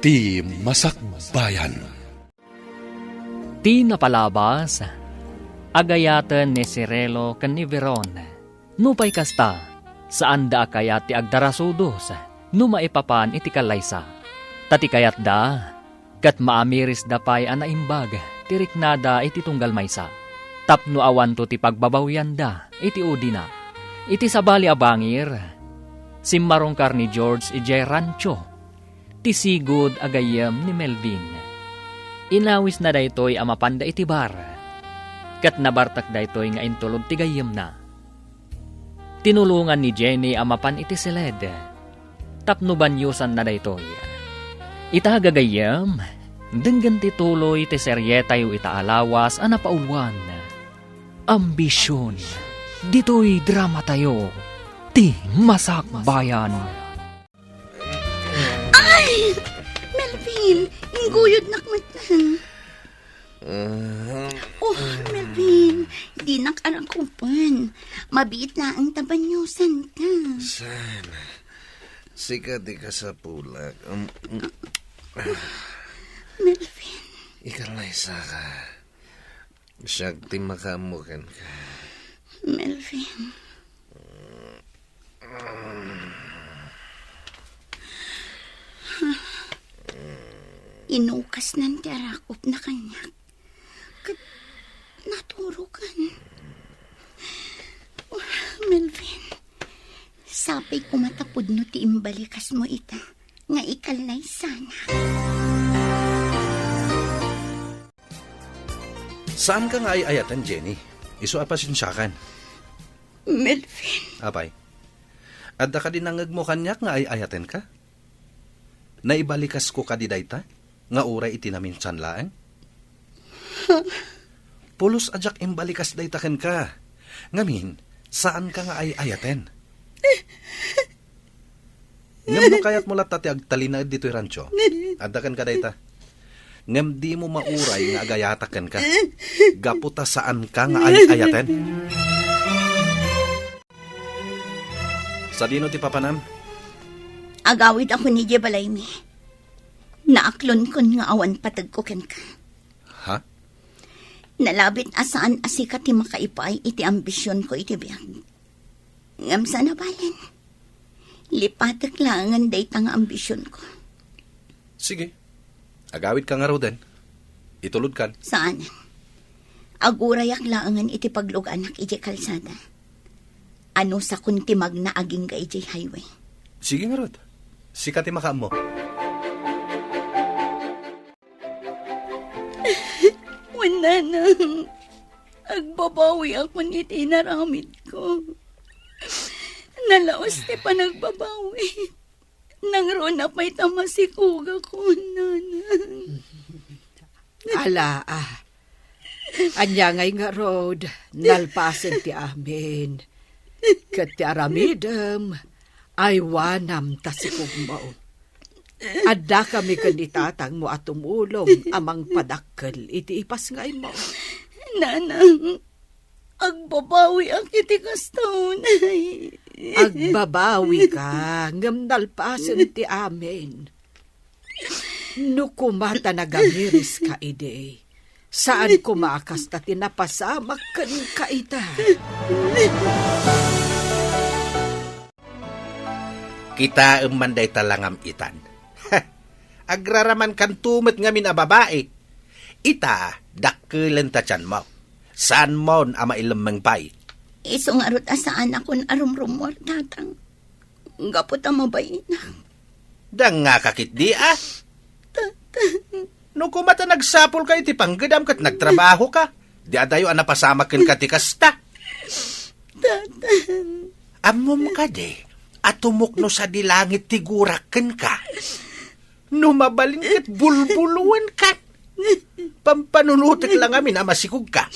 Iti Masakbayan. Ti napalabas, agayatan ni Cirelo ken ni Veron. Nupay kasta, saan da kayat ti agdarasudos, no maipapan iti kalaysa. Tati kayat da, kat maamiris da pay anaimbag, tiriknada iti tunggal maysa. Tapno awan to ti pagbabawyan da, iti udina. Iti sabali abangir, simmarongkar ni George ijay rancho, ti sigud agayem ni Melvin. Inawis na daytoy amapanda iti bar, kat nabartak daytoy nga intulod ti gayem na. Tinulungan ni Jenny amapan iti siled, tapno banyusan na daytoy. Ita gagayem, denggan ti tuloy ti seryetayo ita alawas anapaulwan. Ambisyon, dito'y drama tayo, ti Masakbayan. Ay! Melvin, inguyod nakmatan. Oh, Melvin, di nakarakupan. Mabiit na ang tabanyusan ka. Sana. Sikat di ka sa pulag. Melvin. Ikalaysa ka. Siyag ti makamukan ka. Melvin. Inukas ng tiarakop na kanyak. Kat naturukan. Oh, Melvin. Sapay ko matapod no ti imbalikas mo ita. Nga ikalay sana. Saan ka nga ayatan, Jenny? Iso apasensyakan. Melvin. Apay. Adda ka dinangag mo kanyak nga ayatan ka? Naibalikas ko ka di dayta? Nga uray itinaminsan laang? Pulos ajak imbalikas dayta ken ka. Ngamin, saan ka nga ayaten? Ngam no kayat mo latati agtalinaad dito'y rancho. Adda kan ka dayta? Ngam di mo mauray nga agayataken ka. Gaputa saan ka nga ayaten? Sa dino ti papanam? Agawid ako ni Jebalaymi. Naaklon kon nga awan patag ko ken ka. Ha? Nalabit asaan asika ti makaipay iti ambisyon ko iti biyag. Ngam sa nabalin. Lipatak langan day tang ambisyon ko. Sige. Agawid ka nga raw din. Itulod kan. Saan? Agurayak langan iti pagluganak iti kalsada. Ano sa kuntimag na aging ka iti highway. Sige nga rod. Sikati makaam mo. Wala na. Agbabawi ako niti naramid ko. Nalaos ti pa nagbabawi. Nangro na pa'y tamasikuga ko, nanang. Ala, anya ngay nga road, nalpasan ti amin. Kat ti aramidem, ay wanam tasikog mo. Adda kami kanitatang mo at tumulong amang padakkel iti ipas ngay mo. Nanang, agbabawi ang iti kastunay. Agbabawi ka, ngam nalpasan ti amin. Nukumata nagamiris ka ide. Saan kumakas ta tinapasamak kan ka ita? Kita manday talangam itan. Agraraman kan tumit ngamin a babae. Ita, dakkelan ta tiyan mo. Saan mo ama ilamang pay? Isong arot asaan akon arumrumor, tatang. Gapot ang mabay na. Dang nga kakit di No kumata nagsapol kayo ti panggadam kat nagtrabaho ka. Di adayo anapasamakin ka ti kasta. Tatang. Amom ka de. At tumukno sa dilangit ti guraken ka. No mabalin kat bulbuluan ka. Pampanunutik lang amin na masikog ka.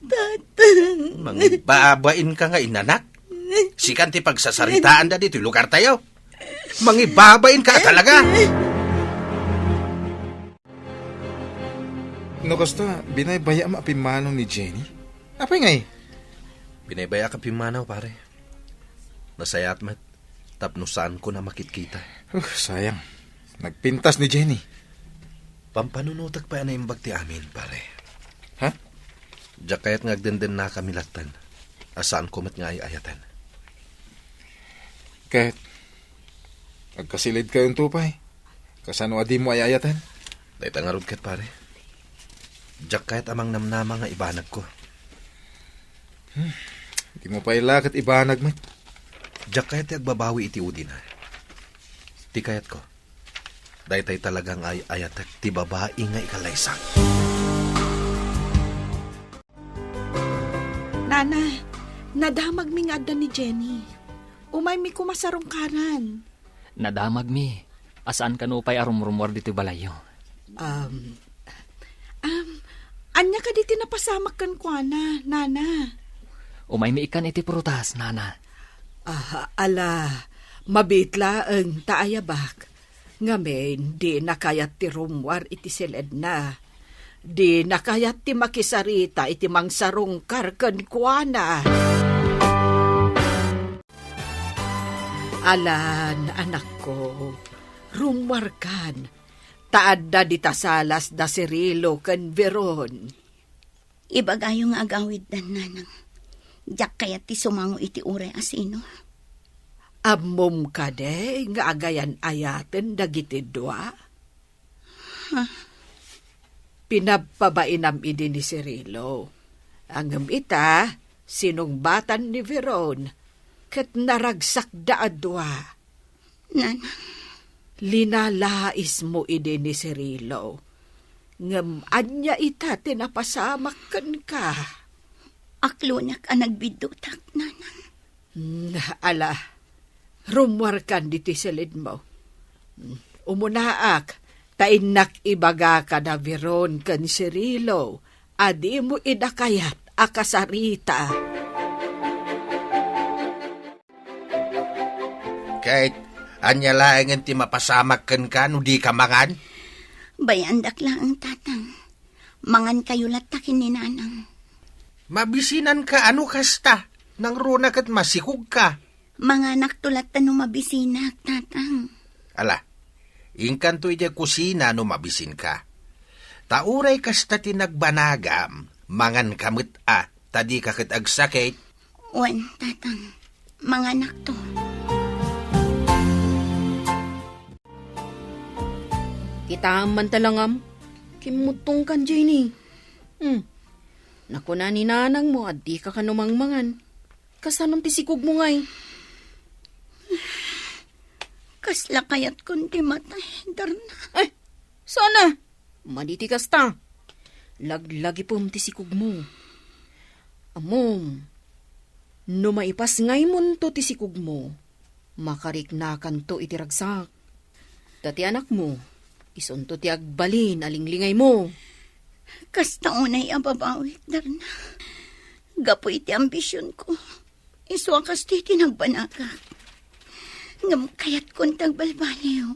Tatang. Mangibabain ka nga inanak. Sikan ti pagsasaritaan da dito lugar tayo. Mangibabain ka talaga. No kasta, binaybaya ma apimanaw ni Jenny? Apay ngay? Binaybaya ka pimanaw pare. Nasayat mat. Tapno saan ko na makitkita. Sayang. Nagpintas ni Jenny. Pampanunutag pa na imbag ti amin, pare. Ha? Diyak kaya't ngagdenden na kami latan. Asaan kumat nga ayatan. Kahit agkasilid kayong tupay. Kasano adi mo ay ayatan? Dahil tangarod kat, pare. Diyak kaya't amang namnama nga ibanag ko. Di mo pa ilakat ibanag mo. Diyak kaya't agbabawi iti udin ha. Di kaya't ko. Dahil tayo talagang ay ayatak ti babae nga ikalaysak. Nana, nadamag mi nga adda ni Jenny. Umay mi kumasarong karan. Nadamag mi. Asaan ka no pa'y arumrumor dito balayo? Anya ka diti napasamak kan kuana, Nana. Umay mi ikan iti prutas, nana. Ala, mabitla ang taayabak. Ngamen, di nakayat ti rumwar iti siled na. Di nakayat ti makisarita iti mangsarong karkan kuana. Alan, anak ko, rumwar kan. Taadda di tasalas da Cirilo kan Veron. Ibagayong agawid dan nanang. Diyak kayat ti sumango iti uray asino. Ammom ka de, nga agayan ayaten dagiti dua. Pinapabainam idi ni Cirilo. Ang ita, sinungbatan ni Veron, kat naragsak da adwa. Nanang, Linalais mo idi ni Cirilo. Ngam anya ita tinapasamak kan ka. aklunak ang nagbidutak, nanang. Ala, rumwar kan diti silid mo. Umunaak, tainak ibaga ka na Veron kan Cirilo, adi mo idakayat akasarita. Kahit anya laeng ti mapasamak kan no di ka mangan? Bayandak lang ang tatang. Mangan kayo latakin ni nanang. Mabisinan ka ano kasta, nang runak at masikog ka. Mga anak tulatan no mabisinak, tatang. Ala, ingkan to iti kusina no mabisin ka. Tauray kasta tinagbanagam, mangan kamit tadi kakit agsakit. Wan, tatang. Mga anak to. Kita man talangam, kimutong kan Jenny. Naku na ni nanang mo at di ka kanumangmangan. Kasanong tisikog mo ngay? Kasla kayat kundi matay, darna. Ay, sana. Maditi kasta. Laglagi pom tisikog mo. Amom, no maipas ngay mon to tisikog mo, makariknakan to itiragsak. Dati anak mo, isunto ti agbalin alinglingay mo. Kasta unay ababawit, darna. Gapo iti ambisyon ko. Iswa kasti tinagbanaga. Ngam kayat kong tagbalbaliw.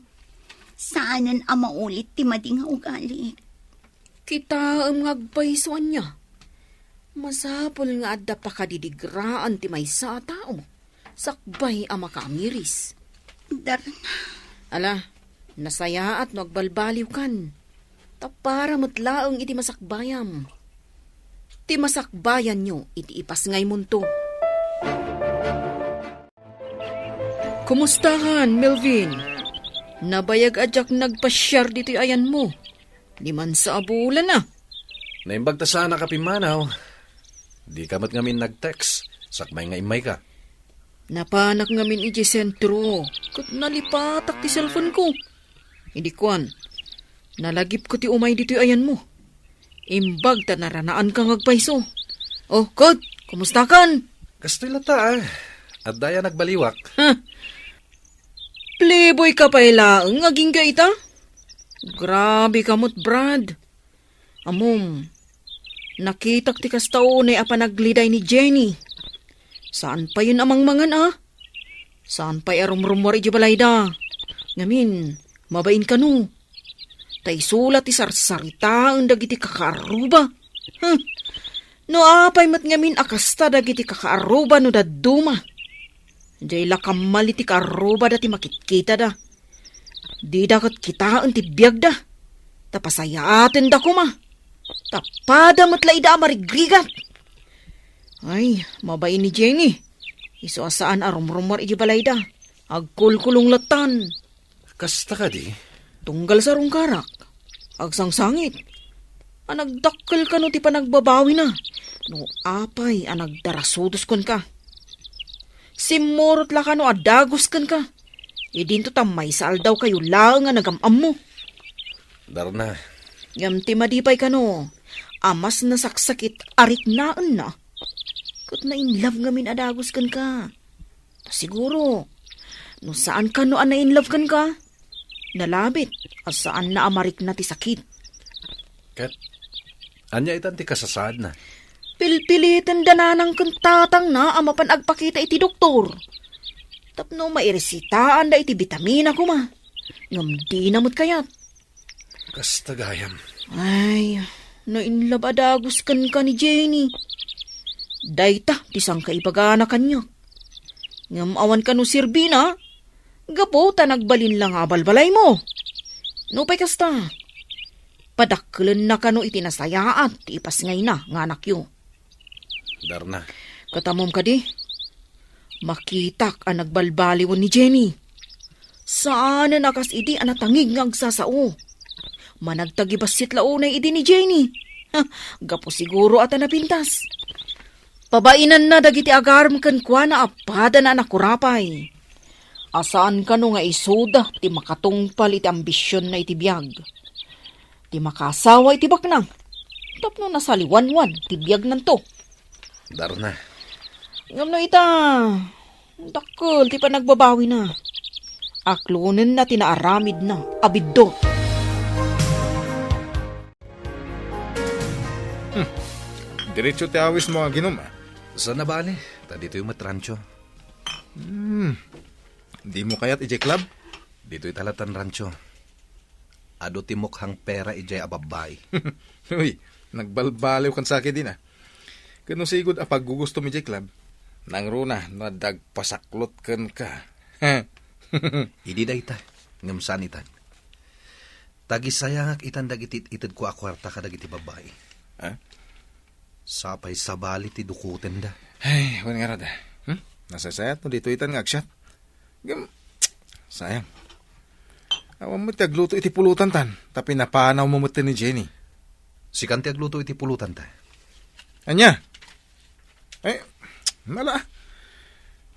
Saanan ang maulit ti mading ugali. Kita ang ngagpaysuan niya. Masapol nga adda pa kadidigraan ti may sa tao. Sakbay ang makamiris. Darna. Ala, nasaya at nagbalbaliw kan. Tapara matlaang iti masakbayam. Ti masakbayan nyo, iti ipas ngay munto. Kumustahan, Melvin? Nabayag adyak nagpasyar dito ayan mo. Liman sa abulan na. Naimbag ta sana ka pimanaw. Di kamat ngamin nag-text. Sakmay nga imay ka. Napanak ngamin iti sentro. Kat nalipatak ti cellphone ko. Hindi kuan. Nalagip ko ti umay dito ayan mo. Imbag ta naranaan kang agpaiso. Oh, Kod, kumusta kan? Kastila ta At daya nagbaliwak. Playboy ka pa ilaang aging gaita? Grabe kamot, Brad. Amom, nakitak ti kastao na apanagliday ni Jenny. Saan pa yun amang mangan Saan pa arumrumwar iti balayda? Ngamin, mabain ka no. Tay sulat ti sarsarita ang dagiti kakaaruba. No apay mat ngamin akasta dagiti kakaaruba no daduma. Jay lakamal iti kaaruba dati makitkita da. Di dakat kitaan ti biyag da. Tapasayaatin da kuma. Tapada matlaida marigrigat. Ay, mabay ni Jenny. Iso asaan arumrumar iji balay da. Agkulkulong latan. Kasta ka di? Tunggal sa rungkarak. Agsangsangit. Anagdakkel ka no ti panagbabawi na. No apay anagdarasudos kon ka. Simurot la ka no adagos kan ka. Idinto tamay saal daw kayo lang nga nagamam mo. Darna, Ngam ti madipay ka no. Amas na saksakit arik naan na. Kat na in love ngamin adagos kan ka. Siguro, no saan ka no na in love kan ka? Nalabit, at saan na amarik na ti sakit. kat, anya itan ti kasasad na. Pilpilitan dananang kantatang na ama panagpakita iti doktor. Tapno mairesitaan da iti bitamina ko ma. Ngam di namot kayat. Kasta gayam. Ay, nainlab adagos kan ka ni Jenny. Dayta, tisang kaipagana kanyak. Ngam awan ka no sirbina, gapo ta nagbalin lang abalbalay mo. No pa'y kasta. Padakkelan na ka no itinasayaan, ti ipas ngay na, nga anak yo. Darna, Katamom ka di. Makitak ang nagbalbaliwan ni Jenny. Saan na nakas idi anatangig ng agsasao. Managtagibasit launay idi ni Jenny. Gapo siguro at napintas. Pabainan na dagiti agarm kan kwa na apada na nakurapay. Asaan ka no nga isoda ti makatungpal iti ambisyon na iti biyag. Ti makasawa iti baknang. Tapno nasaliwanwan ti biyag nanto. Darna, Ngam na ita, dakkel, ti pa nagbabawi na. Aklunin na tinaaramid na, abiddo. Diretso ti awis mo ginom ah. saan na ba ni? Dito yung matrancho. Di mo kayat ije club? Dito yung talatan rancho. Ado timok hang pera ijay ababay. Uy, nagbalbaliw kan sa akin din ah. Kano sigod apag gugusto mi ije club? Nang runa, nadagpasaklot kan ka. Idi da ita, ngam sanitan. Tagisayangak itan dagitit itid ko akwarta ka dagiti babae. Ha? Sapay sabali ti dukuten da. Ay, wan nga rada. Nasasayat mo dito itan nga agsyat. Sayang. Awan mo tagluto iti pulutan tan. Tapi napanaw mo mo ni Jenny. Si kanti agluto iti pulutan ta. Anya? Ay, mala.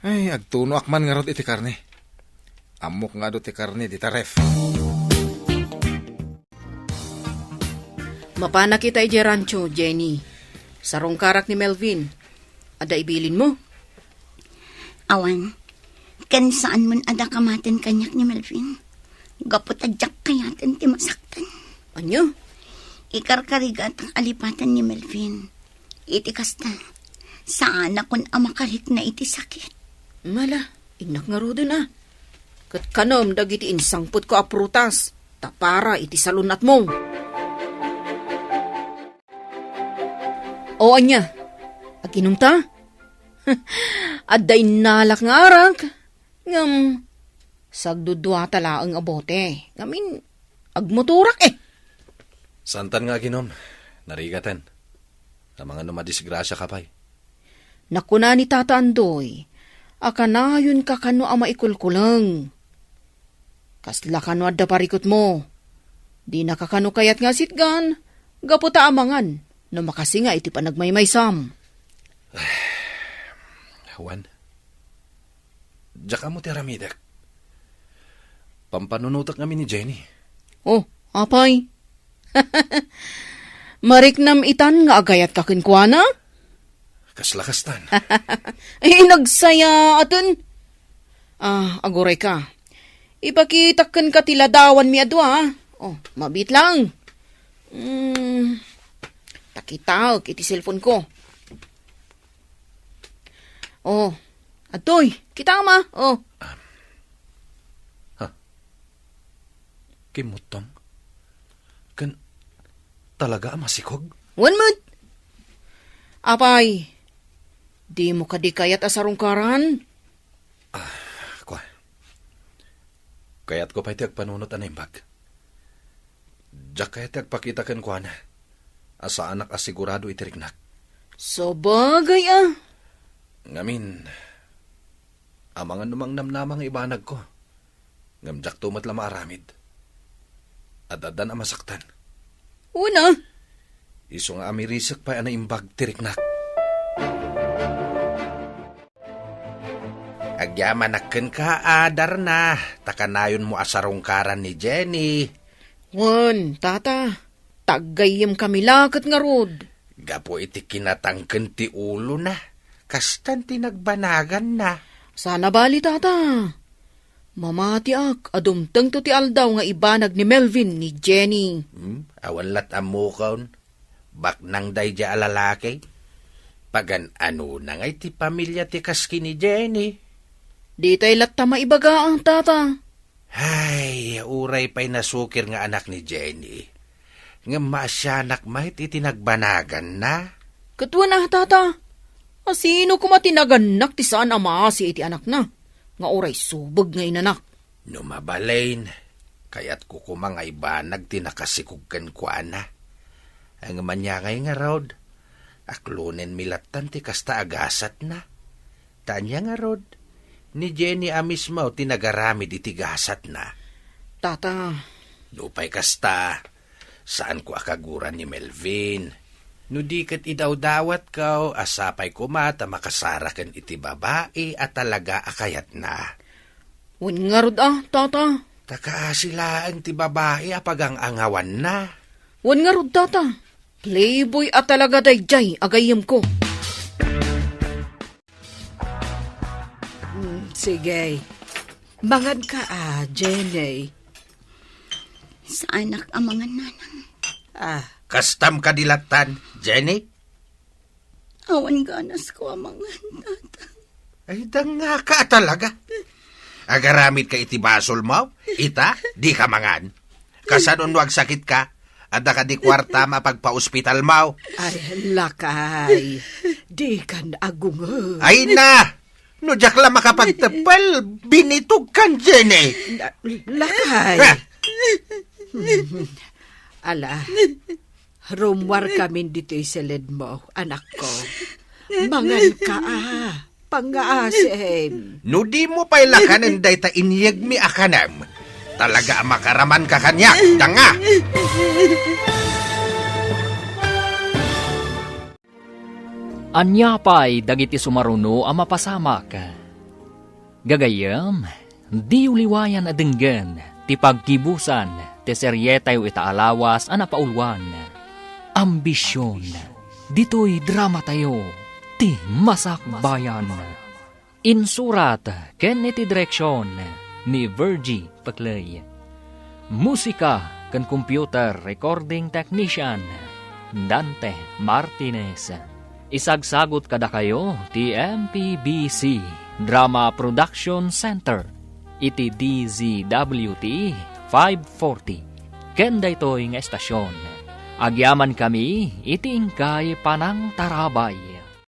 Ay, agtuno akman nga rod iti karne. Amok nga do ti karne di taref. Mapana kita ije rancho, Jenny. Sarong karak ni Melvin. Ada ibilin mo? Awan, kan saan mon ada kamaten kanyak ni Melvin. Gapot adyak kayaten ti masaktan. Anyo? Ikarkarigat ang alipatan ni Melvin. Iti kasta, saan akon amakarik na iti sakit. Mala, inak nga ro din ah. Kat kanom dagiti insangput ko aprutas. Tapara iti salunat mo. O anya, aginom ta? Adday nalak nga arak. Ngam, sagdudwa tala ang abote. Ngamin, agmoturak eh. Santan nga ginom, narigatan. Sa mga numadisgrasya ka pa'y. Nakuna ni Tata Andoy, akanayon ka kano ama ikulkulang. Kasla kano adda parikot mo. Di nakakano kayat nga sitgan, gaputa amangan, na makasinga iti panagmaymaysam. Juan, diyak mo ti Aramidak. Pampanunutak kami ni Jenny. Oh, apay. Mariknam itan nga agayat kakinkwana? Kaslakastan. Ay, nagsaya aton. Agoray ka. Ipakitakan ka tiladawan mi adwa. Oh, mabit lang. Takitaw, iti cellphone ko. Oh, atoy, kita ma. Oh, Kimutong. Kan, talaga masikog? one month. Apay, di mo kadikayat asarong karan? Kwa. Kaya't ko pa iti agpanunot ang imbag. Diyak kaya't agpakita kan kwa na. Asa anak asigurado itiriknak. So bagay ah. Ngamin, amang anumang namnamang ibanag ko. Ngamjak tumat lama aramid. Adadan ang masaktan. Una, Iso nga amirisak pa ang imbag tiriknak. Agyamanakken ka, adar na. Takanayon mo asarungkaran ni Jenny. wan, tata. Taggayim kami lakat nga rod. Gapo iti kinatangken ti ulo na. Kastan tinagbanagan na. Sana bali, tata. Mamati ak, adumteng to ti aldaw nga ibanag ni Melvin ni Jenny. Awan lat amukaon. Baknang day ja alalaki. Pagan ano na ngay ti pamilya ti kaski ni Jenny. Di tayo latta maibaga ang tata. Ay, uray pa'y nasukir nga anak ni Jenny. Nga masyanak mahit itinagbanagan na. Katwa na, tata. Asino kumatinaganak ti saan ama si iti anak na. Nga oray subag nga inanak. Numabalain, kaya't kukumangay banag tinakasikugkan ko ana. Ang manyangay nga rod, aklunen milatan ti kasta agasat na. Tanya nga rod, ni Jenny amismo tinagaramid itigasat na. Tata, Lupay kasta, saan ko akaguran ni Melvin? No di kat idawdawat ka, asapay ko mata makasarakan iti babae at talaga akayat na. wan nga rod ah, tata. Taka sila ang ti babae apagang angawan na. Wan nga rod, tata. Playboy at talaga dayjay, agayim ko. Sige. Mangan ka Jenny. Sa anak ang mga nanang. Kastam kadilatan, Jenny? Awan ganas ko ang mga tata. Ay, nga ka talaga. Agaramit ka iti basol mo? Ita, di ka mangan. Kasanon wag sakit ka, at ka di kwarta mapagpa-ospital mo. Ay, lakay. Di kan agungo. Ay na! No, jak lang makapagtapal, binitog kan, Jenny. Lakay. Ala, rumwar kami dito isilid mo, anak ko. Mangan ka pangaasim. No, di mo pa'y lakanan day ta inyag mi akanam. Talaga makaraman ka kanya, danga. Anya pa'y dagiti sumaruno ang mapasamak. Gagayam, di uliwayan adenggan, ti pagkibusan, ti seryetayo itaalawas ang napaulwan. Ambisyon, dito'y drama tayo, ti masakbayan. Insurat, ken iti direksyon, ni Virgie Paclay. Musika, ken computer recording technician, Dante Martinez. Isagsagot kada kayo ti MPBC Drama Production Center iti DZWT 540 ken daytoy nga estasyon. Agyaman kami iti ingkay panang tarabay.